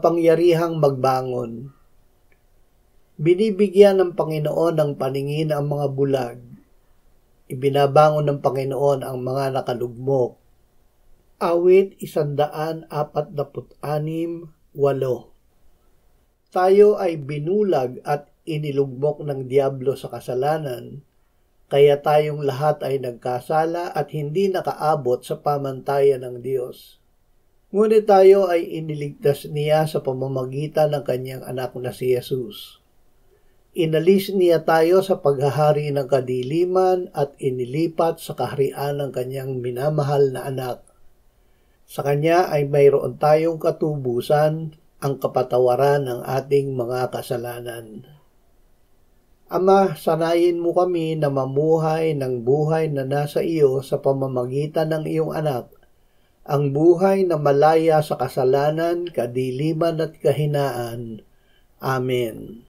makapangyarihang magbangon. Binibigyan ng Panginoon ng paningin ang mga bulag. Ibinabangon ng Panginoon ang mga nakalugmok. Awit 146:8. Tayo ay binulag at inilugmok ng diablo sa kasalanan, kaya tayong lahat ay nagkasala at hindi nakaabot sa pamantayan ng Diyos. Ngunit tayo ay iniligtas niya sa pamamagitan ng kanyang anak na si Jesus. Inalis niya tayo sa paghahari ng kadiliman at inilipat sa kaharian ng kanyang minamahal na anak. Sa kanya ay mayroon tayong katubusan, ang kapatawaran ng ating mga kasalanan. Ama, sanayin mo kami na mamuhay ng buhay na nasa iyo sa pamamagitan ng iyong anak, ang buhay na malaya sa kasalanan, kadiliman at kahinaan. Amen.